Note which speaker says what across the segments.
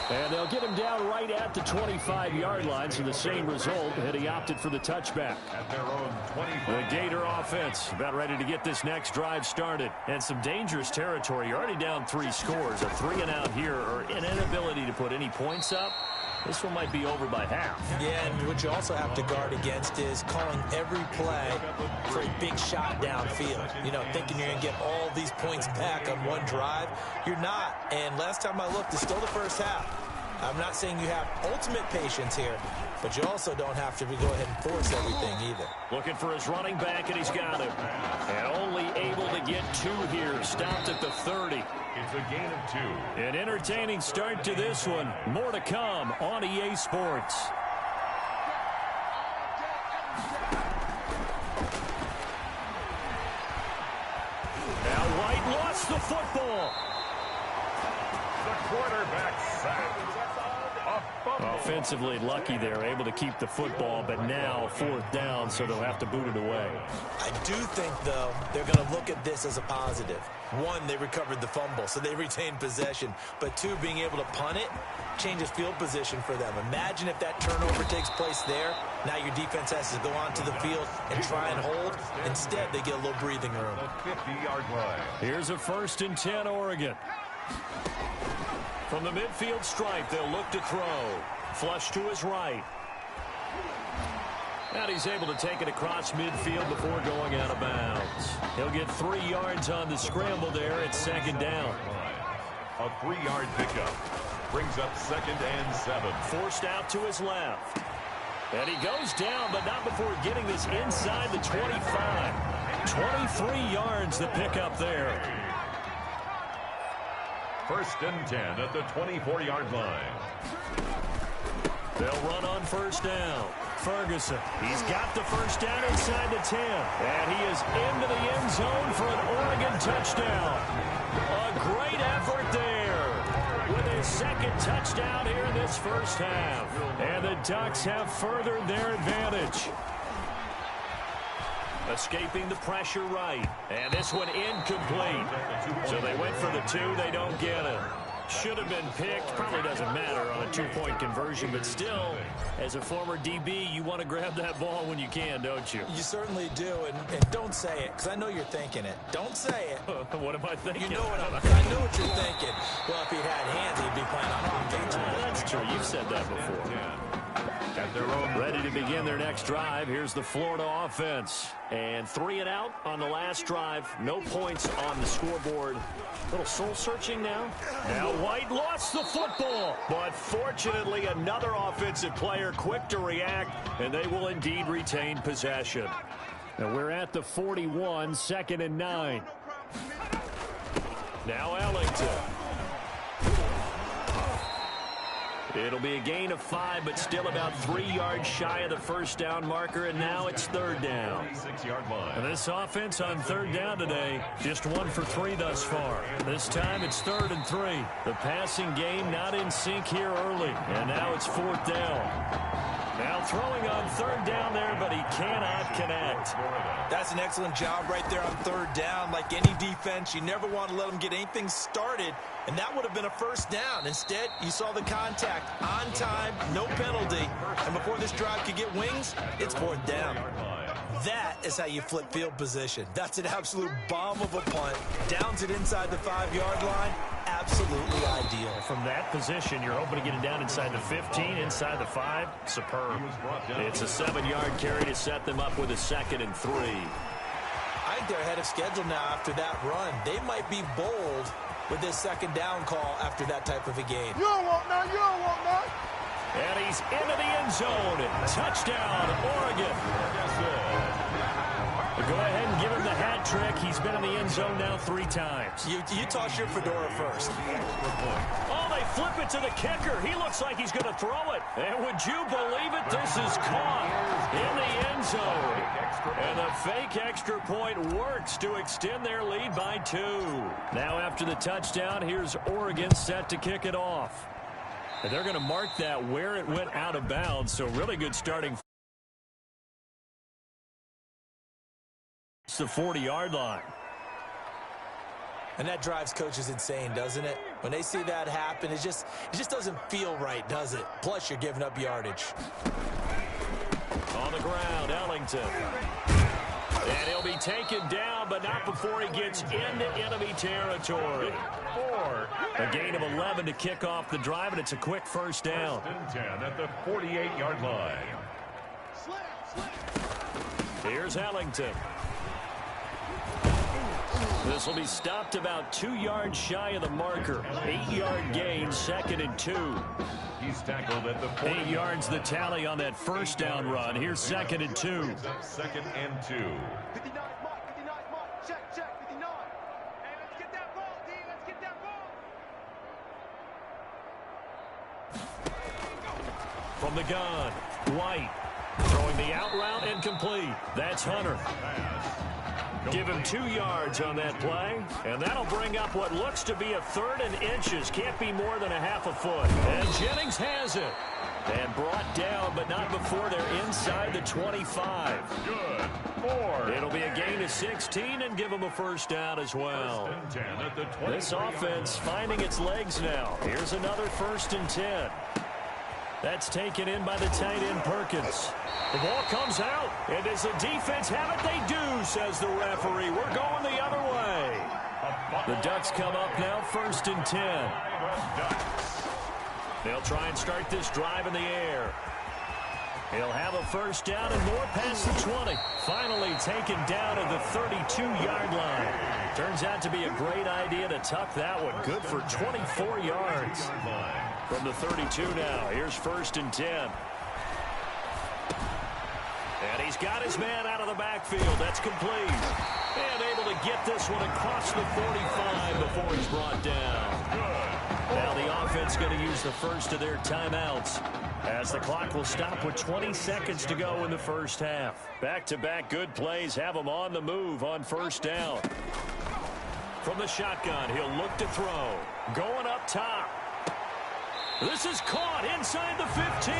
Speaker 1: And they'll get him down right at the 25-yard line, so the same result, and he opted for the touchback.
Speaker 2: At their own 24.
Speaker 1: The Gator offense about ready to get this next drive started. And some dangerous territory. You're already down 3 scores. A 3-and-out here, or an inability to put any points up. This one might be over by half.
Speaker 3: Yeah, and what you also have to guard against is calling every play for a big shot downfield. You know, thinking you're going to get all these points back on one drive. You're not. And last time I looked, it's still the first half. I'm not saying you have ultimate patience here, but you also don't have to go ahead and force everything either.
Speaker 1: Looking for his running back, and he's got him. And only able to get 2 here. Stopped at the 30.
Speaker 2: It's a gain of 2.
Speaker 1: An entertaining start to this one. More to come on EA Sports. Now White lost the football.
Speaker 2: The quarterback sacked.
Speaker 1: Offensively lucky there, able to keep the football, but now 4th down, so they'll have to boot it away.
Speaker 3: I do think, though, they're going to look at this as a positive. 1, they recovered the fumble, so they retained possession. But 2, being able to punt it changes field position for them. Imagine if that turnover takes place there. Now your defense has to go onto the field and try and hold. Instead, they get a little breathing room.
Speaker 2: The 50-yard line.
Speaker 1: Here's a 1st and 10, Oregon. From the midfield stripe, they'll look to throw. Flush to his right. And he's able to take it across midfield before going out of bounds. He'll get 3 yards on the scramble there at 2nd down.
Speaker 2: A 3-yard pickup. Brings up 2nd and 7.
Speaker 1: Forced out to his left. And he goes down, but not before getting this inside the 25. 23 yards the pickup there.
Speaker 2: 1st and 10 at the 24-yard line.
Speaker 1: They'll run on 1st down. Ferguson, he's got the 1st down inside the 10. And he is into the end zone for an Oregon touchdown. A great effort there with his 2nd touchdown here in this 1st half. And the Ducks have furthered their advantage. Escaping the pressure right. And this one incomplete. So they went for the 2. They don't get it. Should have been picked. Probably doesn't matter on a 2-point conversion. But still, as a former DB, you want to grab that ball when you can, don't you?
Speaker 3: You certainly do. And don't say it, because I know you're thinking it. Don't say it.
Speaker 1: What am I thinking?
Speaker 3: You know what I know what you're thinking. Well, if he had hands, he'd be playing on offense.
Speaker 1: That's true. You've said that before.
Speaker 2: At their own.
Speaker 1: Ready to begin their next drive. Here's the Florida offense. And 3 and out on the last drive. No points on the scoreboard. A little soul-searching now. Now White lost the football. But fortunately, another offensive player quick to react. And they will indeed retain possession. And we're at the 41, 2nd and 9. Now Ellington. It'll be a gain of 5, but still about 3 yards shy of the 1st down marker, and now it's 3rd down.
Speaker 2: 6-yard line.
Speaker 1: And this offense on 3rd down today, just 1 for 3 thus far. This time it's 3rd and 3. The passing game not in sync here early, and now it's 4th down. Now throwing on 3rd down there, but he cannot connect.
Speaker 3: That's an excellent job right there on 3rd down. Like any defense, you never want to let them get anything started, and that would have been a 1st down. Instead, you saw the contact on time, no penalty, and before this drive could get wings, it's 4th down. That is how you flip field position. That's an absolute bomb of a punt. Downs it inside the 5-yard line. Absolutely ideal.
Speaker 1: From that position, you're hoping to get it down inside the 15, inside the 5. Superb. It's a 7-yard carry to set them up with a 2nd and 3.
Speaker 3: I think they're ahead of schedule now after that run. They might be bold with this 2nd down call after that type of a game.
Speaker 4: You don't want none. You don't want none.
Speaker 1: And he's into the end zone. Touchdown, Oregon. Go ahead and give him the hat trick. He's been in the end zone now 3 times.
Speaker 3: You toss your fedora first.
Speaker 1: Oh, they flip it to the kicker. He looks like he's going to throw it. And would you believe it? This is caught in the end zone. And the fake extra point works to extend their lead by 2. Now after the touchdown, here's Oregon set to kick it off. And they're going to mark that where it went out of bounds. So really good starting. It's the 40-yard line.
Speaker 3: And that drives coaches insane, doesn't it? When they see that happen, it just doesn't feel right, does it? Plus, you're giving up yardage.
Speaker 1: On the ground, Ellington. And he'll be taken down, but not before he gets into enemy territory. A gain of 11 to kick off the drive, and it's a quick first down.
Speaker 2: 10 at the 48-yard line.
Speaker 1: Here's Ellington. This will be stopped about 2 yards shy of the marker. 8-yard gain, 2nd and 2.
Speaker 2: He's tackled at the 40.
Speaker 1: 8 yards the tally on that first down run. Here's 2nd and 2.
Speaker 2: 2nd and 2.
Speaker 4: 59, Mike, 59, Mike. Check, 59. Hey, let's get that ball, D. Let's get that ball.
Speaker 1: From the gun, White. Throwing the out route incomplete. That's Hunter. Give him 2 yards on that play, and that'll bring up what looks to be a 3rd and inches. Can't be more than a half a foot. And Jennings has it. And brought down, but not before they're inside the 25.
Speaker 2: Good. 4.
Speaker 1: It'll be a gain of 16 and give them a first down as well.
Speaker 2: 1st and 10 at the 20.
Speaker 1: This offense finding its legs now. Here's another 1st and 10. That's taken in by the tight end Perkins. The ball comes out, and does the defense have it? They do, says the referee. We're going the other way. The Ducks come up now, 1st and 10. They'll try and start this drive in the air. He'll have a first down and more past the 20. Finally taken down at the 32-yard line. Turns out to be a great idea to tuck that one. Good for 24 yards. From the 32 now, here's 1st and 10. And he's got his man out of the backfield. That's complete. And able to get this one across the 45 before he's brought down. Now the offense going to use the first of their timeouts, as the clock will stop with 20 seconds to go in the first half. Back-to-back good plays have them on the move on first down. From the shotgun, he'll look to throw. Going up top. This is caught inside the 15.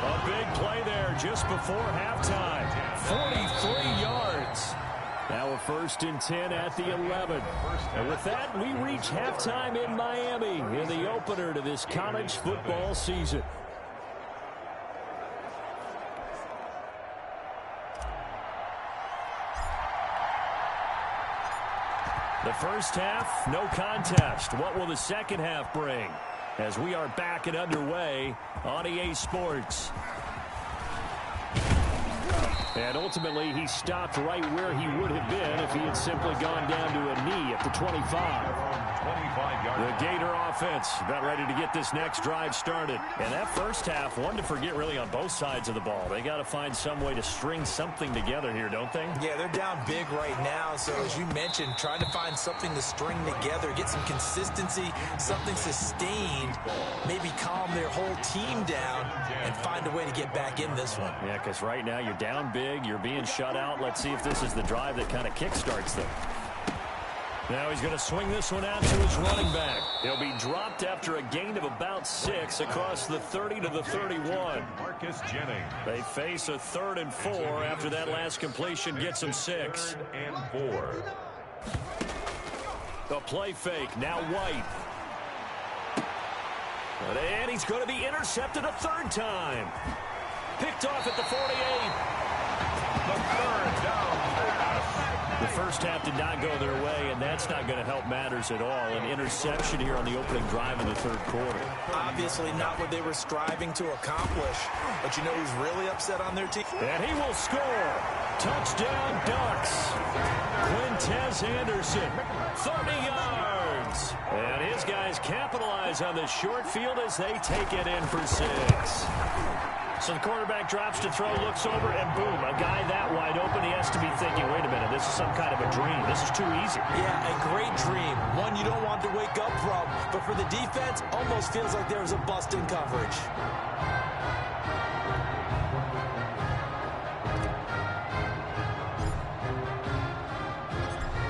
Speaker 1: A big play there just before halftime. 43 yards. Now a 1st and 10 at the 11. And with that, we reach halftime in Miami in the opener to this college football season. The first half, no contest. What will the second half bring? As we are back and underway on EA Sports. And ultimately, he stopped right where he would have been if he had simply gone down to a knee at the 25. The Gator offense about ready to get this next drive started. And that first half, one to forget really on both sides of the ball. They got to find some way to string something together here, don't they?
Speaker 3: Yeah, they're down big right now. So as you mentioned, trying to find something to string together, get some consistency, something sustained, maybe calm their whole team down and find a way to get back in this one.
Speaker 1: Yeah, because right now you're down big, you're being shut out. Let's see if this is the drive that kind of kickstarts them. Now he's going to swing this one out to his running back. He'll be dropped after a gain of about 6 across the 30 to the 31.
Speaker 2: Marcus Jennings.
Speaker 1: They face a 3rd and 4 after that last completion gets them 6.
Speaker 2: 3rd and 4.
Speaker 1: The play fake, now White. And he's going to be intercepted a 3rd time. Picked off at the 48.
Speaker 2: The 3rd down pass.
Speaker 1: The first half did not go their way, and that's not going to help matters at all. An interception here on the opening drive in the 3rd quarter.
Speaker 3: Obviously not what they were striving to accomplish. But you know who's really upset on their team?
Speaker 1: And he will score. Touchdown, Ducks. Quintez Anderson, 30 yards. And his guys capitalize on the short field as they take it in for 6. So the quarterback drops to throw, looks over, and boom, a guy that wide open, he has to be thinking, wait a minute, this is some kind of a dream. This is too easy.
Speaker 3: Yeah, a great dream. One you don't want to wake up from. But for the defense, almost feels like there was a bust in coverage.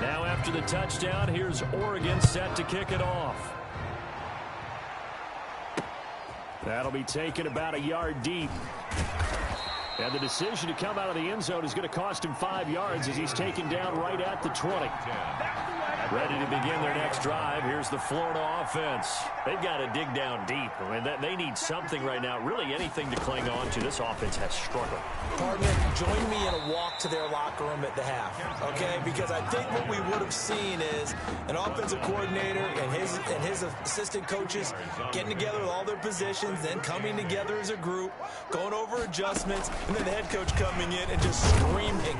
Speaker 1: Now after the touchdown, here's Oregon set to kick it off. That'll be taken about a yard deep. And the decision to come out of the end zone is going to cost him 5 yards as he's taken down right at the 20. Ready to begin their next drive. Here's the Florida offense. They've got to dig down deep. I mean, they need something right now, really anything to cling on to. This offense has struggled.
Speaker 3: Partner, join me in a walk to their locker room at the half, okay? Because I think what we would have seen is an offensive coordinator and his assistant coaches getting together with all their positions, then coming together as a group, going over adjustments, and then the head coach coming in and just screaming,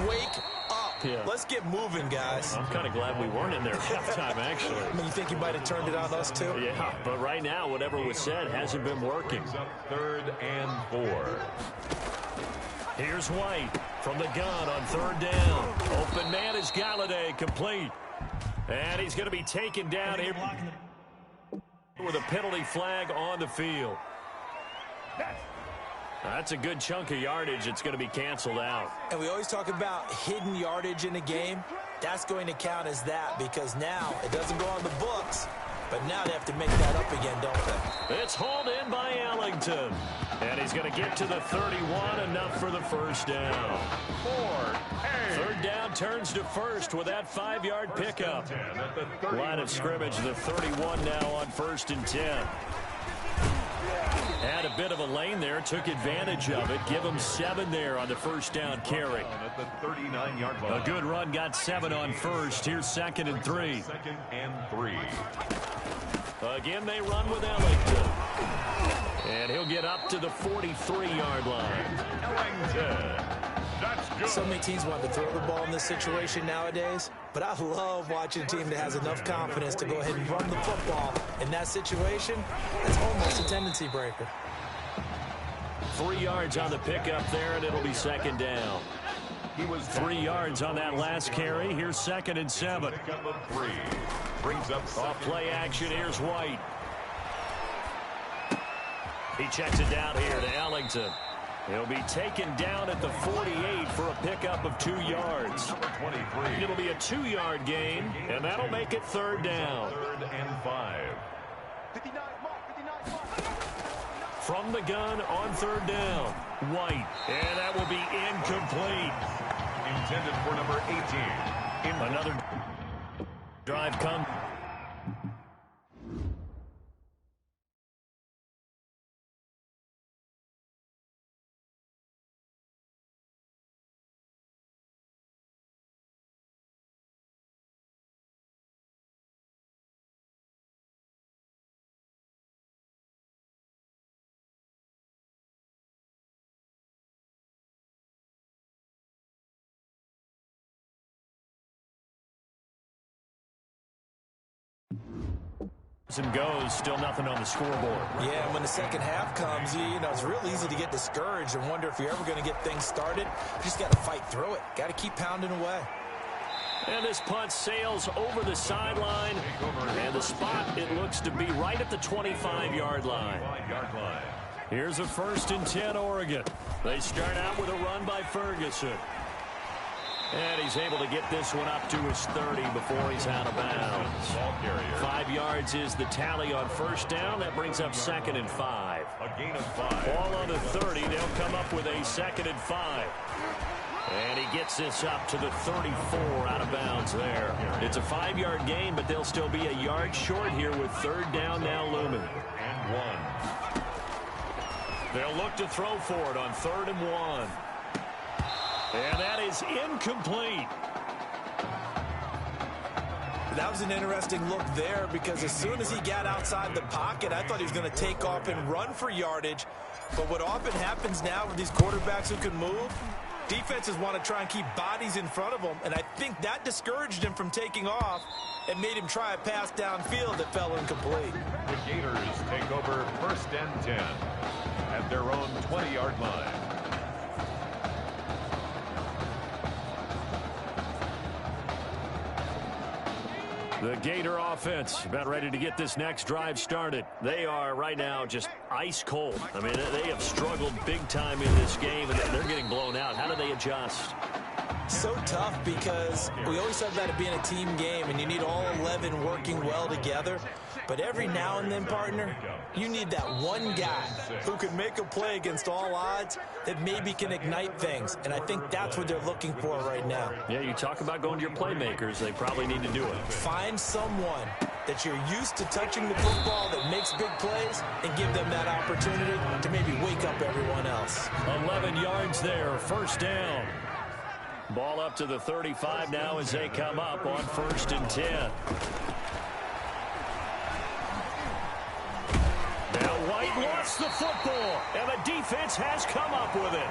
Speaker 3: "Wake up.
Speaker 1: Yeah.
Speaker 3: Let's get moving, guys."
Speaker 1: I'm kind of glad we weren't in there at halftime, actually.
Speaker 3: I mean, you think you might have turned it on us, too?
Speaker 1: Yeah, but right now, whatever was said hasn't been working.
Speaker 2: Brings up 3rd and 4.
Speaker 1: Here's White from the gun on 3rd down. Open man is Galladay, complete. And he's going to be taken down here with a penalty flag on the field. That's a good chunk of yardage. It's going to be canceled out.
Speaker 3: And we always talk about hidden yardage in a game. That's going to count as that because now it doesn't go on the books, but now they have to make that up again, don't they?
Speaker 1: It's hauled in by Ellington. And he's going to get to the 31, enough for the first down. 3rd down turns to first with that 5-yard pickup. Line of scrimmage, the 31 now on 1st and 10. Had a bit of a lane there, took advantage of it. Give him 7 there on the 1st down carry.
Speaker 2: At the 39-yard line.
Speaker 1: A good run, got 7 on 1st. Here's 2nd and 3.
Speaker 2: 2nd and 3.
Speaker 1: Again, they run with Ellington. And he'll get up to the 43-yard line.
Speaker 2: Ellington. That's good.
Speaker 3: So many teams want to throw the ball in this situation nowadays, but I love watching a team that has enough confidence to go ahead and run the football. In that situation, that's almost a tendency breaker.
Speaker 1: 3 yards on the pickup there, and it'll be 2nd down.
Speaker 2: He was
Speaker 1: 3 yards on that last carry. Here's 2nd and 7.
Speaker 2: Pickup of 3. Brings up
Speaker 1: Off play action, here's White. He checks it down here to Ellington. He'll be taken down at the 48 for a pickup of 2 yards.
Speaker 2: Number 23.
Speaker 1: It'll be a 2-yard gain, and that'll make it 3rd down.
Speaker 2: 3rd and 5.
Speaker 4: 59 mark.
Speaker 1: From the gun on 3rd down, White. And that will be incomplete.
Speaker 2: Intended for number 18.
Speaker 1: Another drive comes. And goes, still nothing on the scoreboard.
Speaker 3: Yeah, when the second half comes, you know, it's real easy to get discouraged and wonder if you're ever going to get things started. You just got to fight through it. Got to keep pounding away.
Speaker 1: And this punt sails over the sideline, and the spot, it looks to be right at the 25-yard line. Here's a 1st and 10, Oregon. They start out with a run by Ferguson. And he's able to get this one up to his 30 before he's out of bounds. 5 yards is the tally on 1st down. That brings up 2nd and 5.
Speaker 2: A gain of 5.
Speaker 1: Ball on the 30. They'll come up with a 2nd and 5. And he gets this up to the 34 out of bounds there. It's a 5-yard gain, but they'll still be a yard short here with 3rd down now looming.
Speaker 2: And 1.
Speaker 1: They'll look to throw for it on 3rd and 1. And that is incomplete.
Speaker 3: That was an interesting look there because as soon as he got outside the pocket, I thought he was going to take off and run for yardage. But what often happens now with these quarterbacks who can move, defenses want to try and keep bodies in front of them, and I think that discouraged him from taking off and made him try a pass downfield that fell incomplete.
Speaker 2: The Gators take over 1st and 10 at their own 20-yard line.
Speaker 1: The Gator offense about ready to get this next drive started. They are right now just ice cold. I mean, they have struggled big time in this game, and they're getting blown out. How do they adjust?
Speaker 3: So tough because we always talk about it being a team game, and you need all 11 working well together. But every now and then, partner, you need that one guy who can make a play against all odds that maybe can ignite things. And I think that's what they're looking for right now.
Speaker 1: Yeah, you talk about going to your playmakers. They probably need to do it.
Speaker 3: Find someone that you're used to touching the football that makes big plays and give them that opportunity to maybe wake up everyone else.
Speaker 1: 11 yards there, first down. Ball up to the 35 now as they come up on 1st and 10. Now White lost the football, and the defense has come up with it.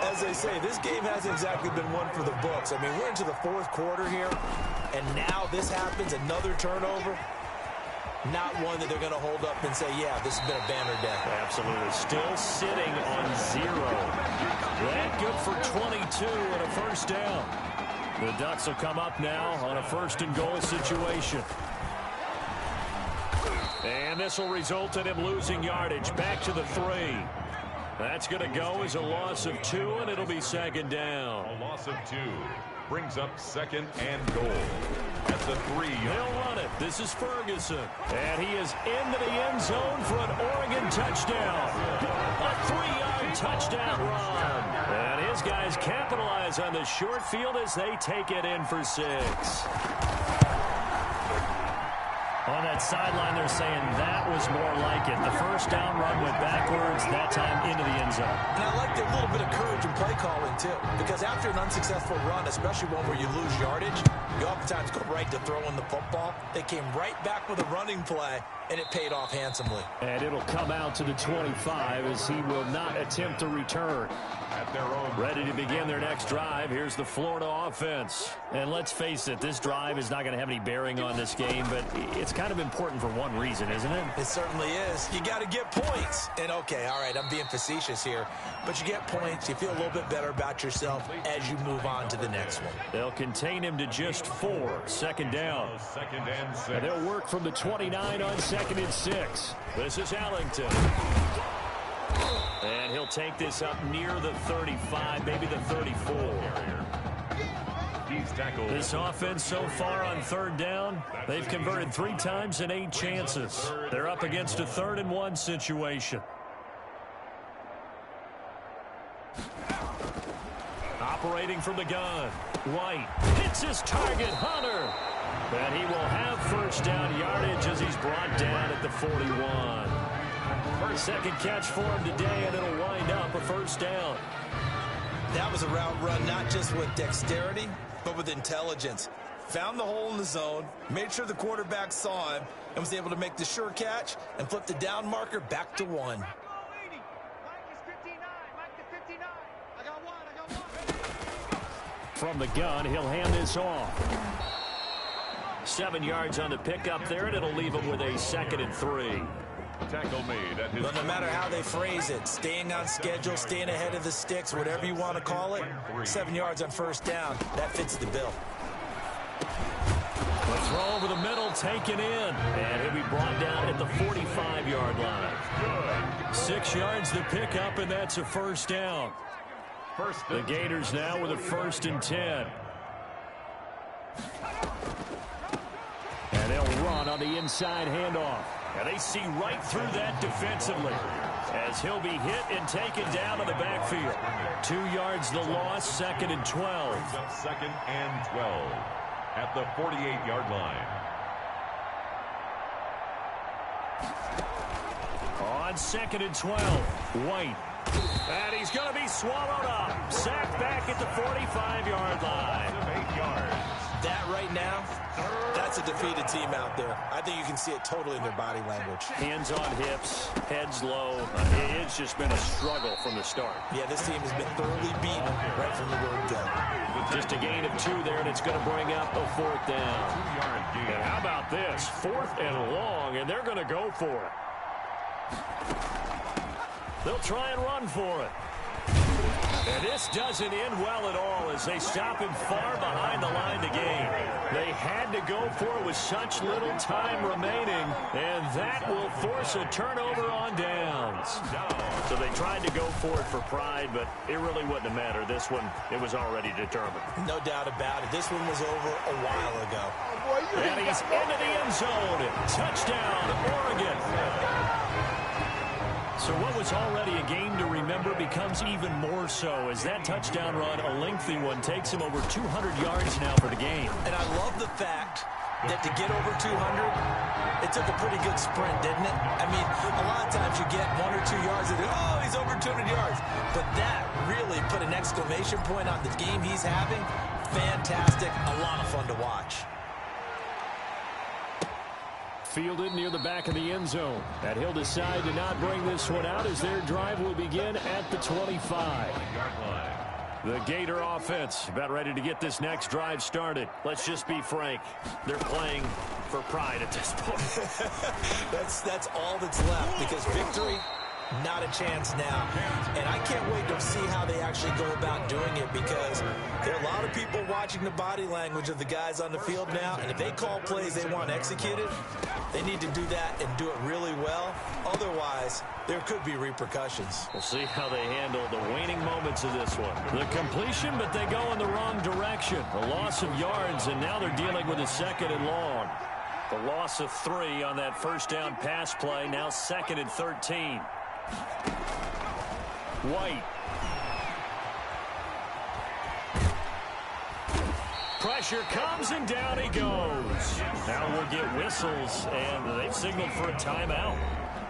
Speaker 3: As they say, this game hasn't exactly been one for the books. I mean, we're into the 4th quarter here, and now this happens, another turnover. Not one that they're going to hold up and say, yeah, this has been a banner day.
Speaker 1: Absolutely. Still sitting on 0. That good for 22 and a first down. The Ducks will come up now on a 1st and goal situation. And this will result in him losing yardage. Back to the 3. That's going to go as a loss of 2, and it'll be 2nd down.
Speaker 2: A loss of 2 brings up 2nd and goal at the 3.
Speaker 1: He'll run it. This is Ferguson. And he is into the end zone for an Oregon touchdown. A 3-yard touchdown run. And his guys capitalize on the short field as they take it in for 6. On that sideline, they're saying that was more like it. The first down run went backwards, that time into the end zone.
Speaker 3: And I like their little bit of courage in play calling, too. Because after an unsuccessful run, especially one where you lose yardage, you oftentimes go right to throwing the football. They came right back with a running play, and it paid off handsomely.
Speaker 1: And it'll come out to the 25 as he will not attempt to return.
Speaker 2: At their own.
Speaker 1: Ready to begin their next drive. Here's the Florida offense. And let's face it, this drive is not going to have any bearing on this game, but it's kind of important for one reason, isn't it?
Speaker 3: It certainly is. You got to get points. And, okay, all right, I'm being facetious here, but you get points, you feel a little bit better about yourself as you move on to the next one.
Speaker 1: They'll contain him to just 4. 2nd down.
Speaker 2: 2nd and 6.
Speaker 1: And they'll work from the 29 on 2nd and 6. This is Allington. And he'll take this up near the 35, maybe the 34.
Speaker 2: He's tackled.
Speaker 1: This offense so far on 3rd down, they've converted 3 times in 8 chances. They're up against a 3rd and 1 situation. Operating from the gun, White hits his target, Hunter. And he will have first down yardage as he's brought down at the 41. 2nd catch for him today, and it'll wind up a first down.
Speaker 3: That was a route run not just with dexterity, but with intelligence. Found the hole in the zone, made sure the quarterback saw him, and was able to make the sure catch and flip the down marker back to 1.
Speaker 4: Mike is 59. Mike is 59. I got one.
Speaker 1: From the gun, he'll hand this off. 7 yards on the pickup there, and it'll leave him with a 2nd and 3.
Speaker 2: Tackle made at his.
Speaker 3: But no matter how they phrase it, staying on schedule, staying ahead of the sticks, whatever you want to call it, 7 yards on first down, that fits the bill.
Speaker 1: The throw over the middle, taken in, and he'll be brought down at the 45-yard line. 6 yards to pick up, and that's a first down. The Gators now with a 1st and 10. And they'll run on the inside handoff. And they see right through that defensively as he'll be hit and taken down in the backfield. 2 yards the loss, 2nd and 12.
Speaker 2: 2nd and 12 at the 48-yard line.
Speaker 1: On 2nd and 12, White. And he's going to be swallowed up. Sacked back at the 45-yard line.
Speaker 2: 8 yards.
Speaker 3: That right now, that's a defeated team out there. I think you can see it totally in their body language.
Speaker 1: Hands on hips, heads low. It's just been a struggle from the start.
Speaker 3: Yeah, this team has been thoroughly beaten right from the word go.
Speaker 1: Just a gain of 2 there, and it's going to bring up a 4th down.
Speaker 2: 2-yard gain.
Speaker 1: And how about this? 4th and long, and they're going to go for it. They'll try and run for it. And this doesn't end well at all as they stop him far behind the line to gain. They had to go for it with such little time remaining, and that will force a turnover on downs. So they tried to go for it for pride, but it really wouldn't have mattered. This one, it was already determined.
Speaker 3: No doubt about it. This one was over a while ago.
Speaker 1: And he's into the end zone. Touchdown, Oregon. So what was already a game to remember becomes even more so as that touchdown run, a lengthy one, takes him over 200 yards now for the game.
Speaker 3: And I love the fact that to get over 200, it took a pretty good sprint, didn't it? I mean, a lot of times you get 1 or 2 yards and oh, he's over 200 yards. But that really put an exclamation point on the game he's having. Fantastic. A lot of fun to watch.
Speaker 1: Fielded near the back of the end zone. And he'll decide to not bring this one out as their drive will begin at the 25. The Gator offense about ready to get this next drive started. Let's just be frank. They're playing for pride at this point.
Speaker 3: That's all that's left because victory, not a chance now. And I can't wait to see how they actually go about doing it because there are a lot of people watching the body language of the guys on the field now. And if they call plays they want executed, they need to do that and do it really well. Otherwise, there could be repercussions.
Speaker 1: We'll see how they handle the waning moments of this one. The completion, but they go in the wrong direction. A loss of yards, and now they're dealing with a 2nd and long. The loss of 3 on that first down pass play, now 2nd and 13. White. Pressure comes, and down he goes. Now we'll get whistles, and they've signaled for a timeout.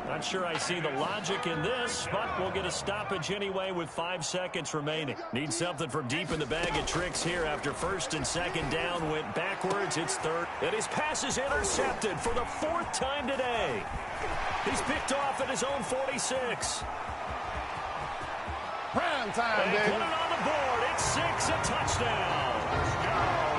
Speaker 1: Not sure I see the logic in this, but we'll get a stoppage anyway with 5 seconds remaining. Need something from deep in the bag of tricks here after 1st and 2nd down went backwards. It's 3rd, and his pass is intercepted for the 4th time today. He's picked off at his own 46.
Speaker 5: Prime time,
Speaker 1: They
Speaker 5: baby.
Speaker 1: put it on the board. It's 6, a touchdown.